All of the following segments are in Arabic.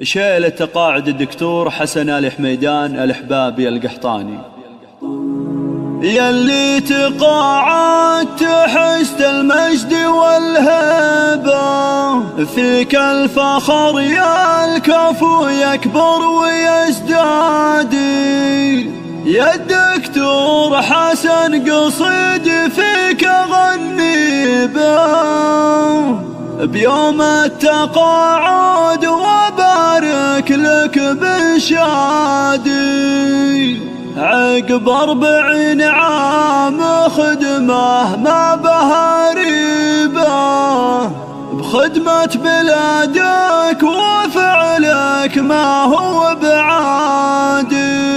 شيلة تقاعد الدكتور حسن آل حميدان الحبابي القحطاني. يلي تقاعدت حست المجد والهبة، فيك الفخر يا الكفو يكبر ويزداد. يا الدكتور حسن قصيد فيك أغني به بيوم التقاعد وبارك لك بشادي. عقب 40 عام خدمة ما بها ريبة، بخدمة بلادك وفعلك ما هو بعادي.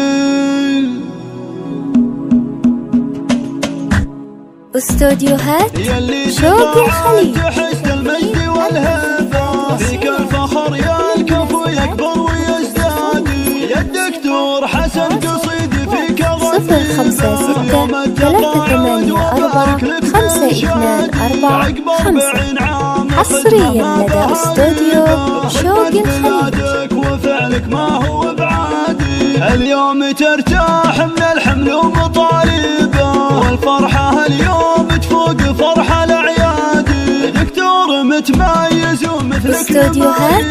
استوديوهات شوق الخليج. تحس المجد والهبة، فيك الفخر يا الكفو يكبر ويزداد. يا الدكتور حسن قصيد فيك أغني 056-384-522-4-5 حصريا لدى استوديو شوق الخليج. وفعلك ما هو بعادي. اليوم ترتاح من الحمل ومطالبه، والفرحة اليوم تفوق فرحة الأعياد. دكتور متميز ومثلك استوديوهات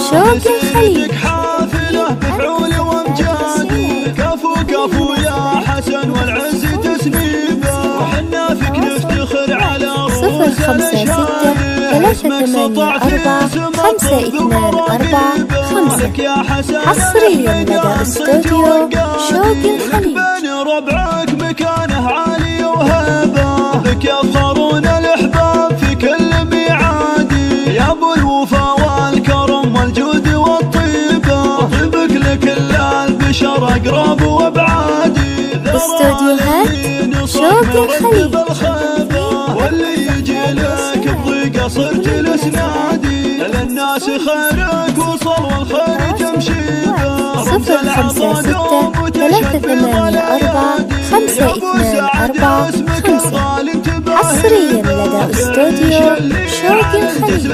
شوق الخليج. حافلة بفعول وامجاد. كفو كفو يا حسن والعز تسنيبه، وحنا فيك نفتخر على روس 056-384-522-4-5 حصريا لدى استوديو شوق الخليج. ربعك مكانه عالي وهبه، بك يفخرون الأحباب في كل ميعاد. يا ابو الوفا والكرم والجود والطيبه، طيبك لكل البشر اقرب وابعاد. استوديوهات شوق الخليج. واللي يجي لك بضيقه صرت الاسنادي، للناس خيرك وصل والخير تمشي به. 056-384-522-4-5 حصريا لدى استوديو شوق الخليج.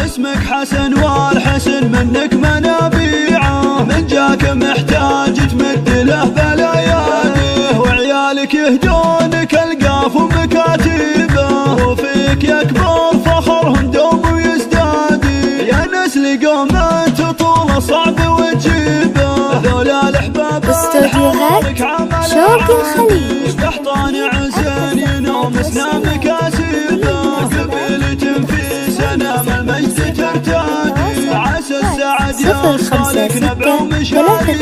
اسمك حسن والحسن منك منابيعه، من جاك محتاج تمد له بلاياده. وعيالك يهدونك القاف ومكاتبه، وفيك يكبر فخرهم دوم ويزداد. يا نسل قومت طول صعب وتجيبه، ذولا الاحباب استوديوهات شوق الخليج. قحطان عزين ينوم اسنا مكاسبه، قبيلة في سنام المجد ترتادي. عسى السعد يوصلك نبع ومشادي،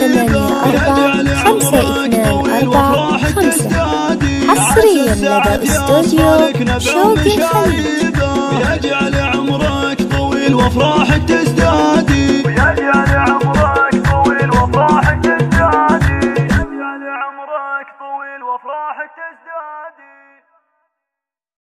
حصريا لدى استوديو شوق الخليج. يجعل عمرك طويل وافراحك تزدادي، ويجعل عمرك